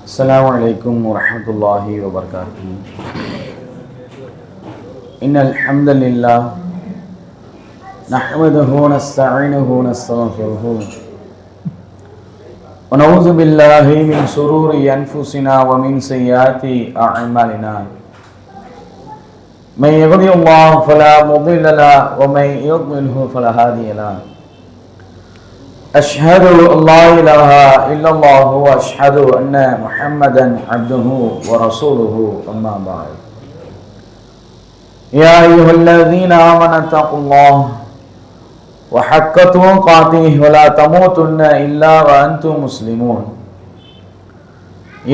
السلام عليكم ورحمة الله وبركاته. إن الحمد لله نحمده ونستعينه ونستغفره ونعوذ بالله من شرور أنفسنا ومن سيئات أعمالنا. من يهده الله فلا مضل له ومن يضلل فلا هادي له. أشهد أن لا إله إلا الله وأشهد أن محمدا عبده ورسوله أما بعد. يا أيها الذين آمنوا اتقوا الله وحق تقاته ولا تموتن إلا وأنتم مسلمون.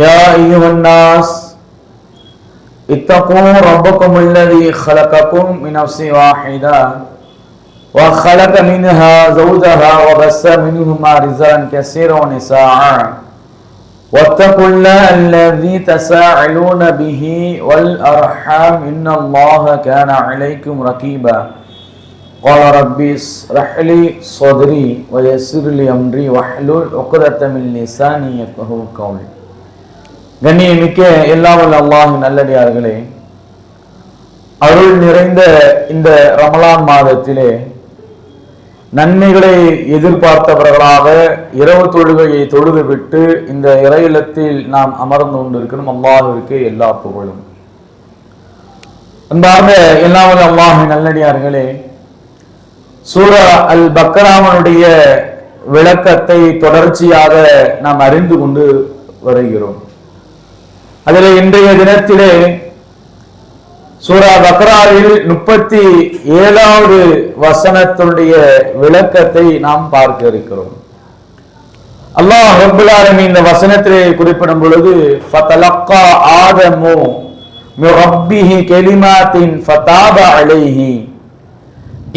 يا أيها الناس اتقوا ربكم الذي خلقكم من نفس واحدة وخلق منها زوجها وبث منهما رجالا كثيرا ونساء واتقوا الله الذي تساءلون به والأرحام إن الله كان عليكم رقيبا. قال ربي اشرح لي صدري ويسر لي أمري واحلل عقدة من لساني يفقهوا قولي. கண்ணியமிக்க எல்லாம் வல்ல அல்லாஹ்வின் நல்லடியார்களே, அருள் நிறைந்த இந்த ரமலான் மாதத்திலே நன்மைகளை எதிர்பார்த்தவர்களாக இரவு தொழுகையை தொழுதுவிட்டு இந்த இறையிலத்தில் நாம் அமர்ந்து கொண்டிருக்கிறோம். அல்லாஹ்விற்கு எல்லா புகழும். அன்பார்ந்த எல்லாம் வல்ல அல்லாஹ்வின் நல்லடியார்களே, சூரா அல் பக்ராவுடைய விளக்கத்தை தொடர்ச்சியாக நாம் அறிந்து கொண்டு வருகிறோம். அதில் இன்றைய தினத்திலே சூரா பக்ராவில் 37வது வசனத்துடைய விளக்கத்தை நாம் பார்க்க இருக்கிறோம். அல்லாஹ் ரப்பல் ஆலமீன் இந்த வசனத்திலே குறிப்பிடும் பொழுது ஃபதலக்கா ஆதமு மின் ரப்பிஹி கலிமாத்தின் ஃபதாப அலைஹி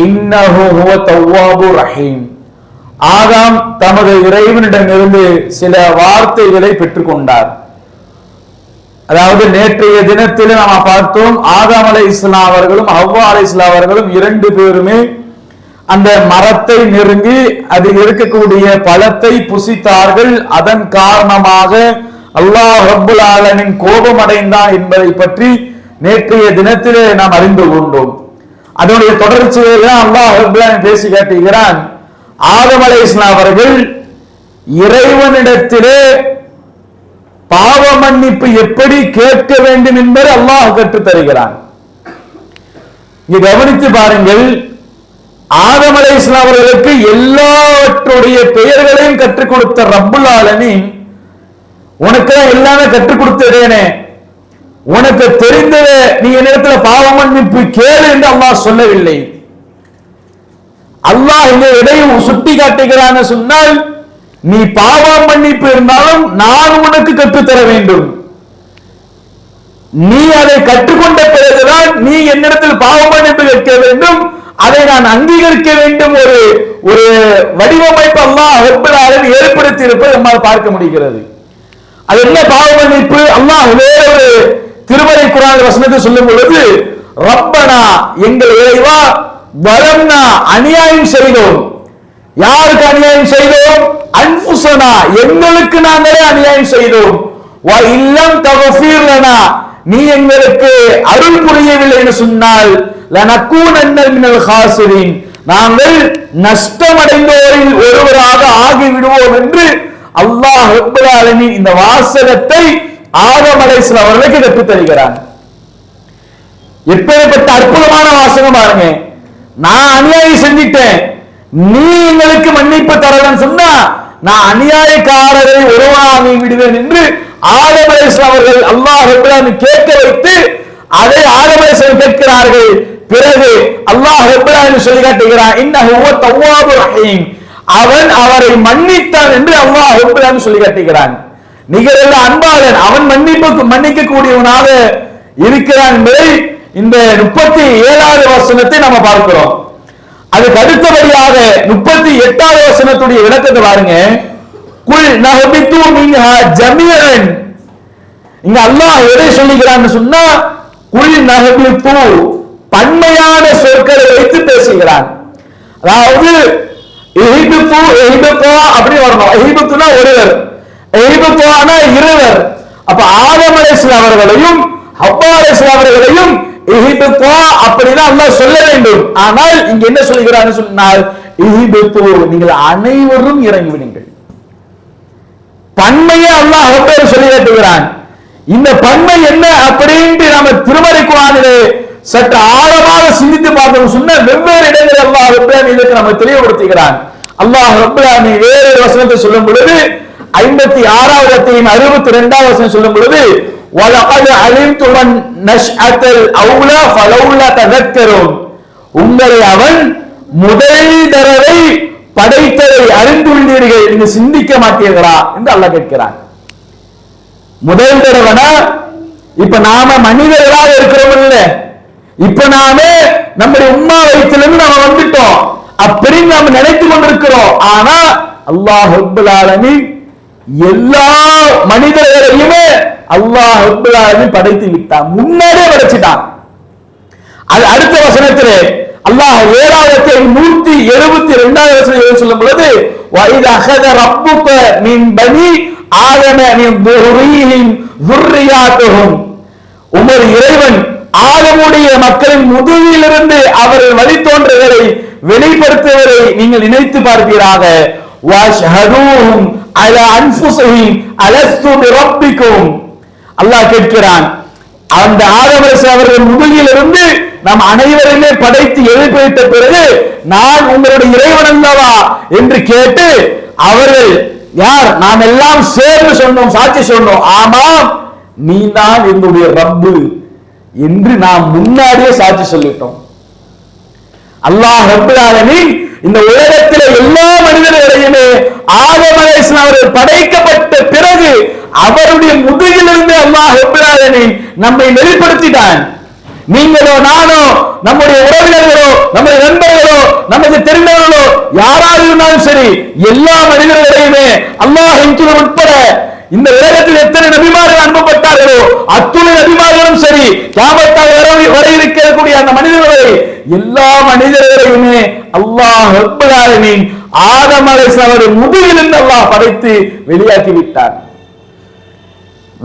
இன்னஹு ஹுவ தவ்வாபுர் ரஹீம். ஆதாம் தமது இறைவனிடமிருந்து சில வார்த்தைகளை பெற்றுக்கொண்டார். அதாவது நேற்றைய தினத்தில் நாம் பார்த்தோம், ஆதாம் அலைஹிஸ்ஸலாம் அவர்களும் ஹவ்வா அலைஹிஸ்ஸலாம் அவர்களும் இரண்டு பேருமே அந்த மரத்தை நெருங்கி அதில் இருக்கக்கூடிய பழத்தை புசித்தார்கள். அதன் காரணமாக அல்லாஹ் ரப்பல் ஆலமீன் கோபம் அடைந்தான் என்பதை பற்றி நேற்றைய தினத்திலே நாம் அறிந்து கொண்டோம். அதனுடைய தொடர்ச்சியை அல்லாஹ் ரப்பல் ஆலமீன் பேசி காட்டுகிறான். ஆதாம் அலைஹிஸ்ஸலாம் அவர்கள் இறைவனிடத்திலே பாவ மன்னிப்பு எப்படி கேட்க வேண்டும் என்பதை அல்லாஹ் கற்றுத் தருகிறான். இங்க கவனித்து பாருங்கள், ஆதம் அலைஹிஸ்ஸலாம் அவர்களுக்கு எல்லாவற்றுடைய பெயர்களையும் கற்றுக் கொடுத்த ரப்புல் ஆலமீன், உனக்கு எல்லாமே கற்றுக் கொடுத்ததேனே, உனக்கு தெரிந்ததை நீ என்னிடத்துல பாவ மன்னிப்பு கேளு என்று அல்லாஹ் சொல்லவில்லை. அல்லாஹ் இங்க எதை சுட்டி காட்டுகிறான்னு சொன்னால், நீ பாவ மன்னிப்பு இருந்தாலும் நான் உனக்கு கற்றுத்தர வேண்டும். நீ அதை கற்றுக்கொண்ட பிறகுதான் நீ என்னிடத்தில் பாவ மன்னிப்பு கேட்க வேண்டும், அதை நான் அங்கீகரிக்க வேண்டும். ஒரு வடிவமைப்பு அல்லாஹ் ரப்பல் ஆலமீன் ஏற்படுத்தி இருப்பதை நம்மால் பார்க்க முடிகிறது. அது என்ன பாவ மன்னிப்பு? அல்லாஹ் வேறொரு திருமறை குர்ஆன் வசனத்தை சொல்லும் பொழுது, ரப்பனா எங்கள் இறைவா, வலம்னா அநியாயம் செய்தோம். யாருக்கு அநியாயம் செய்தோம்? அன்ஃபுஸனா எங்களுக்கு நாங்களே அநியாயம் செய்தோம். வ இல்லம் தக்ஃபீர் லனா நீ எங்களுக்கு அருள் புரியவில்லை என்று சொன்னால் லனகூனன்ன மினல் காசிரின் நாங்கள் நஷ்டமடைந்தோரில் ஒருவராக ஆகிவிடுவோம் என்று அல்லாஹ் ரப்பல் ஆலமீன் இந்த வாசகத்தை ஆதம் அலைஹிஸ்ஸலாம் அவர்களுக்கு கற்றுத் தருகிறான். எப்பேற்பட்ட அற்புதமான வாசகம் பாருங்க. நான் அநியாயம் செஞ்சிட்டேன், நீ எங்களுக்கு மன்னிப்பு தரலன்னு சொன்னா நான் அநியாயக்காரரை ஒருவனாகி விடுவேன் என்று ஆதம் அலைஹிஸ்ஸலாம் அவர்கள் அல்லாஹ் ரப்பல் ஆலமீன் கேட்க வைத்து அதை ஆதம் அலைஹிஸ்ஸலாம் கேட்கிறார்கள். பிறகு அல்லாஹ் ரப்பல் ஆலமீன் சொல்லி காட்டுகிறான், இன்னஹு ஹுவ தவ்வாபுர் ரஹீம் அவன் அவரை மன்னித்தான் என்று அல்லாஹ் ரப்பல் ஆலமீன் சொல்லி காட்டுகிறான். நிகரல்ல அன்பாளன், அவன் மன்னிக்க கூடியவனாக இருக்கிறான் என்பதை இந்த 37வது வசனத்தை நம்ம பார்க்கிறோம். அதுக்கு அடுத்தபடியாக 38வது வசனத்துடைய விளக்கத்தை பாருங்க. குல் நஹபிது மின்ஹா ஜமீஅன். இங்க அல்லாஹ் எதை சொல்லுகிறான்னு சொன்னா, குல் நஹபிது பன்மையான சொற்களை வைத்து பேசுகிறான். அதாவது எஹிபத்து அப்படி வரணும். எஹிபத்துனா ஒருவர், எஹிபத்துனா இருவர். அப்ப ஆதம் அலைஹிஸ்ஸலாம் அவர்களையும் ஹவ்வா அலைஹிஸ்ஸலாம் அவர்களையும் இஹ்பித்து அப்படிதான் அல்லாஹ் சொல்ல வேண்டும். ஆனால் இங்க என்ன சொல்கிறான்னு சொன்னால் இஹ்பித்து நீங்கள் அனைவரும் இறங்கி விடுங்கள். பன்மையை அல்லாஹ் ஹவ்வா சொல்லி காட்டுகிறான். இந்த பன்மை என்ன அப்படின்ட்டு நாம திருமறை குர்ஆனிலே சற்று ஆழமாக சிந்தித்து பார்த்தோம் சொன்ன வெவ்வேறு இடங்களில் அல்லாஹ் ஹவ்வா இதற்கு நம்ம தெளிவுபடுத்துகிறான். அல்லாஹ் ரப்பல் ஆலமீன் வேறு வசனத்தை சொல்லும் பொழுது 56வது அத்தியாயம் 62வது வசனம் சொல்லும் பொழுது வலகத் அலிம்து மன் நஷ்அத்தல் அவுலா ஃபலௌலா ததக்கரும், உங்களை அவன் முதல் தடவை படைத்ததை அறிந்துள்ளீர்கள், நீங்க சிந்திக்க மாட்டீர்களா என்று அல்லாஹ் கேட்கிறான். முதல் தடவைனா இப்ப நாம மனிதர்களாக இருக்கிறோம் இல்ல, இப்ப நாம நம்முடைய உம்மா வயிற்றிலிருந்து நாம வந்துட்டோம் அப்படின்னு நாம நினைத்து கொண்டிருக்கிறோம். ஆனா அல்லாஹ் ரப்பல் ஆலமீன் எல்லா மனிதர்களையுமே அல்லாஹ் ரப்பல் ஆலமீன் படைத்து விட்டான், முன்னாடியே படைச்சிட்டான். அது அடுத்த வசனத்திலே அல்லாஹ் 7வது 172வது வசனத்தில் சொல்லும் பொழுது வஇத அஹத ரப்புக மின் பனி ஆதம மின் துர்ரிஹிம் துர்ரியாத்துஹும், உமது இறைவன் ஆதமுடைய மக்களின் முதுகிலிருந்து அவர்கள் வழித்தோன்றல்களை வெளிப்படுத்துவதை நீங்கள் நினைத்து பார்ப்பீராக. வஷ்ஹதூஹும் அலா அன்ஃபுஸிஹிம் அலஸ்து பிரப்பிக்கும், அல்லாஹ் கேட்கிறான் அந்த ஆதம் அலைஹிஸ்ஸலாம் அவர்கள் முதுகிலிருந்து நாம் அனைவரையுமே படைத்து எழுப்பி வைத்த பிறகு நான் உங்களுடைய இறைவன் அல்லவா என்று கேட்டு அவர்கள் யார், நாம் எல்லாம் சேர்ந்து சொன்னோம், சாட்சி சொன்னோம், ஆமாம் நீ தான் என்னுடைய ரப்பு என்று நாம் முன்னாடியே சாட்சி சொல்லிட்டோம். அல்லாஹ் ரப்பல் ஆலமீன் இந்த உலகத்தில் எல்லா மனிதர்களையுமே ஆதம் அலைஹிஸ்ஸலாம் அவர்கள் படைக்கப்பட்ட பிறகு அவருடைய முதுகிலிருந்து அல்லாஹ் ரப்பல் ஆலமீன் நம்மை வெளிப்படுத்திட்டான். நீங்களோ நானோ நம்முடைய உறவினர்களோ நம்முடைய நண்பர்களோ நமக்கு தெரிந்தவர்களோ யாராக இருந்தாலும் சரி எல்லா மனிதர்களையுமே அல்லாஹ் உட்பட இந்த உலகத்தில் எத்தனை நபிமார்கள் அனுப்பப்பட்டார்களோ அத்துணை நபிமார்களும் சரி கியாமத்தாக வர இருக்கக்கூடிய அந்த மனிதர்களை எல்லா மனிதர்களையுமே அல்லாஹ் ரப்பல் ஆலமீன் ஆதம் அலைஹிஸ்ஸலாம் முதுகிலிருந்து அல்லாஹ் படைத்து வெளியாக்கி விட்டார்.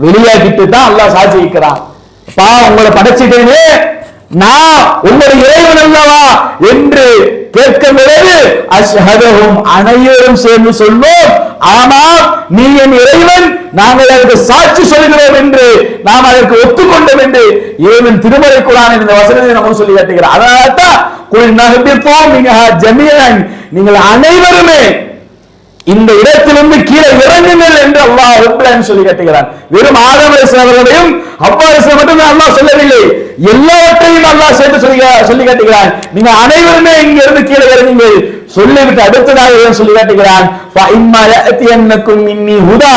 வெளியாக்கிட்டு தான் அல்லாஹ் சாட்சிக்கிறான், பா உங்களை படைச்சிட்டேனே நான் உங்களுடைய இறைவன் அல்லவா என்று கேட்கும் பொழுது அஷ்ஹதுஹும் அனைவரும் சேர்ந்து சொல்வோம், ஆமாம் நீ என் இறைவன், நாங்கள் அதற்கு சாட்சி சொல்கிறோம் என்று நாம் அதற்கு ஒத்துக்கொண்டோம் என்று இறைவன் திருமறை குர்ஆனில் இந்த வசனத்தை நமக்கு சொல்லி காட்டுகிறார். அதனால தான் குல் நஹ்பிது மின்ஹா ஜமீஅன், நீங்கள் அனைவருமே இந்த இடத்திலிருந்து கீழே இறங்குங்கள் என்று அல்லாஹ் ரப்பல் ஆலமீன் சொல்லி காட்டுகிறான். வெறும் ஆதம் அலைஹிஸ்ஸலாம் அவர்களையும் ஹவ்வா அலைஹிஸ்ஸலாம் மட்டும் அல்லாஹ் சொல்லவில்லை, எல்லாவற்றையும் அல்லாஹ் சேர்த்து சொல்லி காட்டுகிறான். நீங்க அனைவருமே இங்க இருந்து கீழே இறங்குங்கள் சொல்லிவிட்டு அடுத்ததாக சொல்லி காட்டுகிறான், ஃபஇம்மா யஅதியன்னக்கும் மின்னி ஹுதா,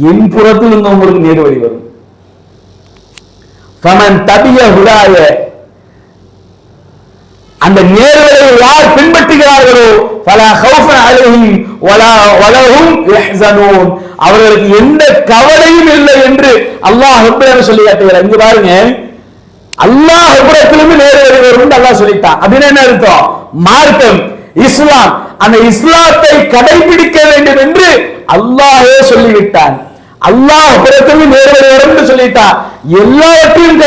என் புறத்தில் இருந்து உங்களுக்கு நேர் வழி வரும். ஃபமன் தபிய ஹுதாய, அந்த நேர்வழியை யார் பின்பற்றுகிறார்களோ ஃபலா கௌஃபன் அலைஹிம் வலா ஹும் யஹ்ஸனூன், அவர்களுக்கு எந்த கவலையும் இல்லை என்று அல்லாஹ் ரப்பல் ஆலமீன் சொல்லி காட்டுகிறார். இங்க பாருங்க, அல்லாஹ் புறத்திலிருந்து நேர்வழி வரும் அல்லாஹ் சொல்லிட்டான். அப்படின்னா என்ன அர்த்தம்? மார்க்கம் இஸ்லாம், அந்த இஸ்லாத்தை கடைபிடிக்க வேண்டும் என்று அல்லாஹே சொல்லிவிட்டான். அல்லாஹ் புறத்திலிருந்து நேர்வழி வரும் என்று சொல்லிட்டான். எல்லாவற்றையும்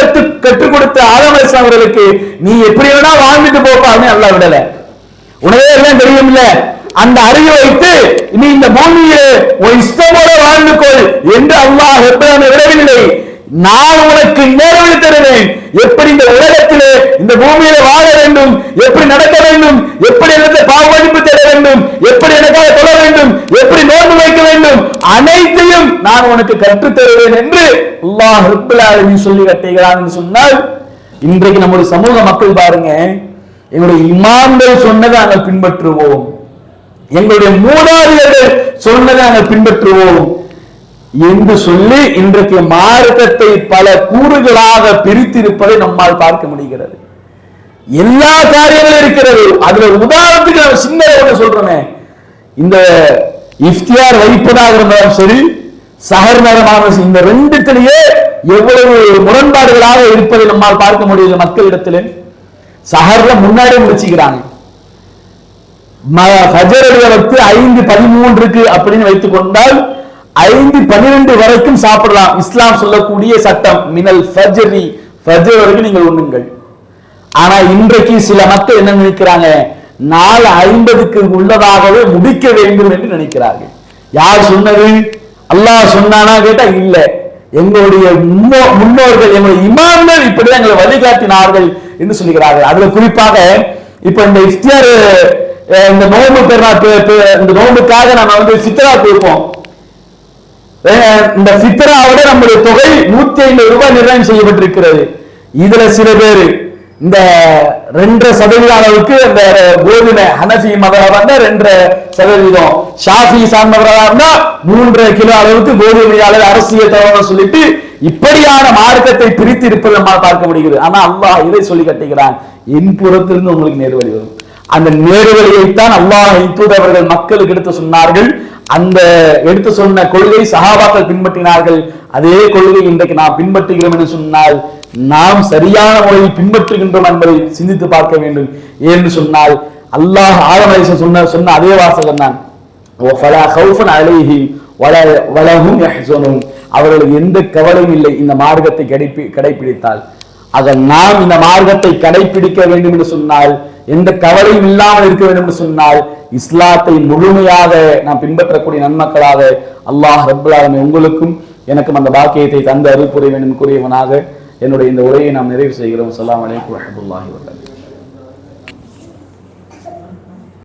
கற்றுக் கொடுத்த ஆதம் அலைஹிஸ்ஸலாம் அவர்களுக்கு நீ எப்படி வேணா வாழ்ந்துட்டு போப்பான்னு அல்லாஹ் விடல. உனவே எல்லாம் தெரியும் இல்ல, அந்த அறிவை வைத்து நீ இந்த பூமியிலே உன் இஷ்டமோட வாழ்ந்து கொள் என்று அல்லாஹ் எப்படியான விடவில்லை. நான் உனக்கு நேர்வழி தருவேன், எப்படி இந்த உலகத்திலே இந்த பூமியில வாழ வேண்டும், எப்படி நடக்க வேண்டும், எப்படி எனக்கு பாவமன்னிப்பு தேட வேண்டும், எப்படி எனக்காக தொழ வேண்டும், எப்படி நோன்பு வைக்க வேண்டும், அனைத்தையும் நான் உனக்கு கற்றுத் தருவேன் என்று அல்லாஹ் ரப்பல் ஆலமீன் சொல்லி காட்டுகிறான் என்று சொன்னால், இன்றைக்கு நம்முடைய சமூக மக்கள் பாருங்க, எங்களுடைய இமாம்கள் சொன்னதை நாங்கள் பின்பற்றுவோம், எங்களுடைய மூதாதையர்கள் சொன்னதை நாங்கள் பின்பற்றுவோம் என்று சொல்லி இன்றைக்கு மார்க்கத்தை பல கூறுகளாக பிரித்திருப்பதை நம்மால் பார்க்க முடிகிறது. எல்லா காரியங்களும் இருக்கிறது. அதுல உதாரணத்துக்கு நம்ம சின்ன சொல்றோமே, இந்த இஃப்தியார் வைப்பதாக இருந்தாலும் சரி, சஹர் நேரமாக இந்த ரெண்டுத்திலேயே எவ்வளவு முரண்பாடுகளாக இருப்பதை நம்மால் பார்க்க முடியுது. மக்களிடத்தில் சஹர்ல முன்னாடி முடிச்சுக்கிறாங்க, ஃபஜர் வக்து 5:13 அப்படின்னு வைத்துக் கொண்டால் 5:12 வரைக்கும் சாப்பிடலாம். இஸ்லாம் சொல்லக்கூடிய சட்டம் மினல் ஃபஜ்ரி, ஃபஜ்ர் வரைக்கும் நீங்கள் உண்ணுங்கள். ஆனா இன்றைக்கு சில மக்கள் என்ன நினைக்கிறாங்க, 4:50க்கு உள்ளதாகவே முடிக்க வேண்டும் என்று நினைக்கிறார்கள். யார் சொன்னது? அல்லாஹ் சொன்னானா கேட்டா இல்ல, எங்களுடைய முன்னோர்கள் எங்களுடைய இமாம்கள் இப்படிதான் எங்களை வழிகாட்டினார்கள் என்று சொல்லுகிறார்கள். அதுல குறிப்பாக இப்ப இந்த இஃப்தியார், இந்த நோன்பு இந்த நோன்புக்காக நம்ம ஃபித்ரா கொடுப்போம். இந்த ஃபித்ராவோட நம்முடைய தொகை 150 ரூபாய் நிர்ணயம் செய்யப்பட்டிருக்கிறது. இதுல சில பேர் இந்த 2.5% அளவுக்கு இந்த கோதுமை, ஹனஃபி மதம் வந்தா 2.5%, ஷாஃபி சார்ந்தவர்களாக இருந்தா 3.5 கிலோ அளவுக்கு கோதுமை அளவு அரசியல் தரணும் சொல்லிட்டு இப்படியான மார்க்கத்தை பிரித்து இருப்பதை நம்மால் பார்க்க முடிகிறது. ஆனா அல்லாஹ் இதை சொல்லி கட்டுகிறான், என் புறத்திலிருந்து உங்களுக்கு நேர்வழி வரும். அந்த நேர்வழியைத்தான் அல்லாஹ் தூதவர்கள் மக்களுக்கு எடுத்து சொன்னார்கள். அந்த எடுத்து சொன்ன கொள்கை சஹாபாக்கள் பின்பற்றினார்கள். அதே கொள்கை இன்றைக்கு நாம் பின்பற்றுகிறோம் என்று சொன்னால் நாம் சரியான முறையில் பின்பற்றுகின்றோம் என்பதை சிந்தித்து பார்க்க வேண்டும். ஏன்னு சொன்னால் அல்லாஹ் ஆதம் அலைஹிஸ்ஸலாம் சொன்ன அதே வாசகம் தான், அவர்களுக்கு எந்த கவலையும் இல்லை இந்த மார்க்கத்தை கடைபிடித்தால். ஆக நாம் இந்த மார்க்கத்தை கடைபிடிக்க வேண்டும் என்று சொன்னால், எந்த கவலையும் இல்லாமல் இருக்க வேண்டும் என்று சொன்னால், இஸ்லாத்தை முழுமையாக நாம் பின்பற்றக்கூடிய நன்மக்களாக அல்லாஹ் ரப்பல் ஆலமீன் உங்களுக்கும் எனக்கும் அந்த பாக்கியத்தை தந்து அருள் புரிய வேண்டும் கூறியவனாக என்னுடைய இந்த உரையை நாம் நிறைவு செய்கிறோம். அஸ்ஸலாமு அலைக்கும் வரஹ்மத்துல்லாஹி வபரகாத்துஹு.